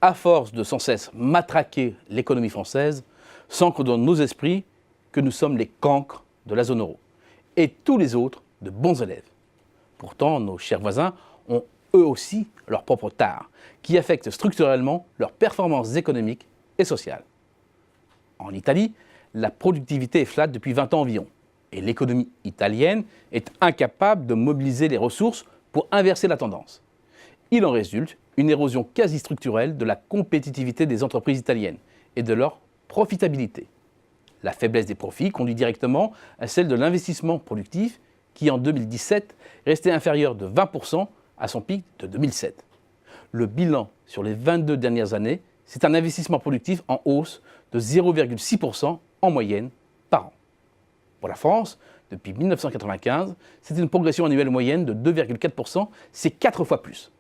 à force de sans cesse matraquer l'économie française, s'ancre dans nos esprits que nous sommes les cancres de la zone euro, et tous les autres de bons élèves. Pourtant, nos chers voisins ont eux aussi leur propre tare, qui affecte structurellement leurs performances économiques et sociales. En Italie, la productivité est flat depuis 20 ans environ, et l'économie italienne est incapable de mobiliser les ressources pour inverser la tendance. Il en résulte une érosion quasi structurelle de la compétitivité des entreprises italiennes et de leur profitabilité. La faiblesse des profits conduit directement à celle de l'investissement productif qui, en 2017, restait inférieur de 20% à son pic de 2007. Le bilan sur les 22 dernières années, c'est un investissement productif en hausse de 0,6% en moyenne par an. Pour la France, depuis 1995, c'est une progression annuelle moyenne de 2,4%, c'est 4 fois plus.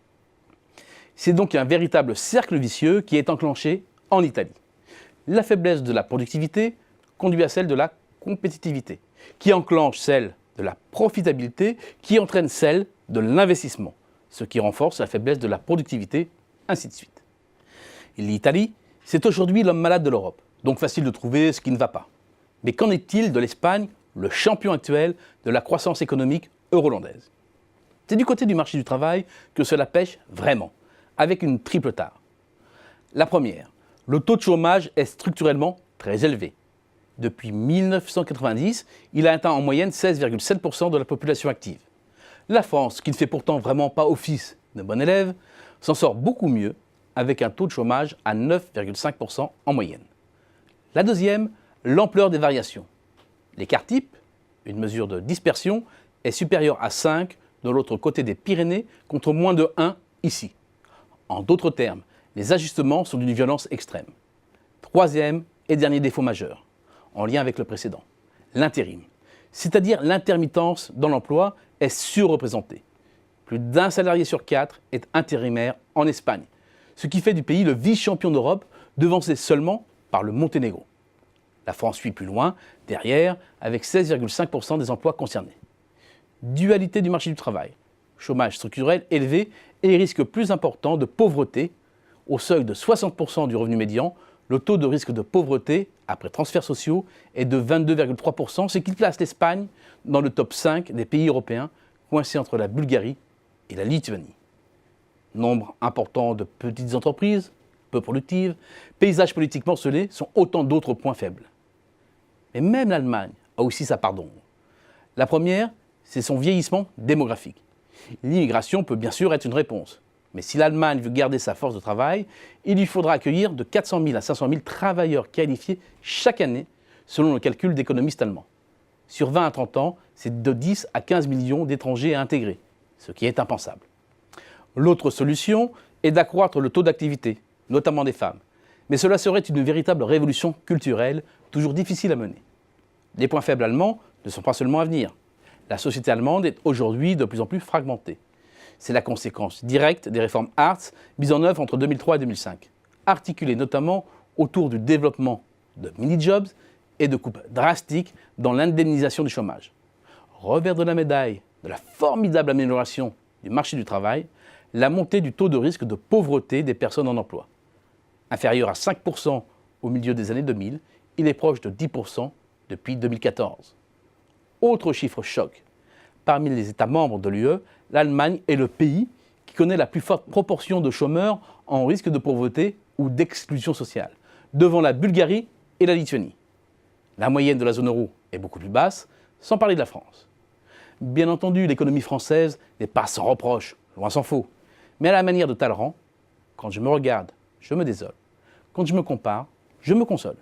C'est donc un véritable cercle vicieux qui est enclenché en Italie. La faiblesse de la productivité conduit à celle de la compétitivité, qui enclenche celle de la profitabilité, qui entraîne celle de l'investissement, ce qui renforce la faiblesse de la productivité, ainsi de suite. L'Italie, c'est aujourd'hui l'homme malade de l'Europe, donc facile de trouver ce qui ne va pas. Mais qu'en est-il de l'Espagne, le champion actuel de la croissance économique euro-hollandaise? C'est du côté du marché du travail que cela pêche vraiment, avec une triple tare. La première, le taux de chômage est structurellement très élevé. Depuis 1990, il a atteint en moyenne 16,7% de la population active. La France, qui ne fait pourtant vraiment pas office de bon élève, s'en sort beaucoup mieux avec un taux de chômage à 9,5% en moyenne. La deuxième, l'ampleur des variations. L'écart type, une mesure de dispersion, est supérieur à 5 de l'autre côté des Pyrénées contre moins de 1 ici. En d'autres termes, les ajustements sont d'une violence extrême. Troisième et dernier défaut majeur, en lien avec le précédent, l'intérim, c'est-à-dire l'intermittence dans l'emploi est surreprésentée. Plus d'un salarié sur 4 est intérimaire en Espagne, ce qui fait du pays le vice-champion d'Europe, devancé seulement par le Monténégro. La France suit plus loin, derrière, avec 16,5% des emplois concernés. Dualité du marché du travail, chômage structurel élevé et risque plus important de pauvreté. Au seuil de 60% du revenu médian, le taux de risque de pauvreté, après transferts sociaux, est de 22,3%, ce qui place l'Espagne dans le top 5 des pays européens, coincés entre la Bulgarie et la Lituanie. Nombre important de petites entreprises, peu productives, paysage politique morcelé sont autant d'autres points faibles. Mais même l'Allemagne a aussi sa part d'ombre. La première, c'est son vieillissement démographique. L'immigration peut bien sûr être une réponse. Mais si l'Allemagne veut garder sa force de travail, il lui faudra accueillir de 400 000 à 500 000 travailleurs qualifiés chaque année, selon le calcul d'économistes allemands. Sur 20 à 30 ans, c'est de 10 à 15 millions d'étrangers à intégrer, ce qui est impensable. L'autre solution est d'accroître le taux d'activité, notamment des femmes. Mais cela serait une véritable révolution culturelle, toujours difficile à mener. Les points faibles allemands ne sont pas seulement à venir. La société allemande est aujourd'hui de plus en plus fragmentée. C'est la conséquence directe des réformes Hartz mises en œuvre entre 2003 et 2005, articulées notamment autour du développement de mini-jobs et de coupes drastiques dans l'indemnisation du chômage. Revers de la médaille de la formidable amélioration du marché du travail, la montée du taux de risque de pauvreté des personnes en emploi. Inférieur à 5% au milieu des années 2000, il est proche de 10% depuis 2014. Autre chiffre choc, parmi les États membres de l'UE, l'Allemagne est le pays qui connaît la plus forte proportion de chômeurs en risque de pauvreté ou d'exclusion sociale, devant la Bulgarie et la Lituanie. La moyenne de la zone euro est beaucoup plus basse, sans parler de la France. Bien entendu, l'économie française n'est pas sans reproche, loin s'en faut. Mais à la manière de Talleyrand, quand je me regarde, je me désole. Quand je me compare, je me console.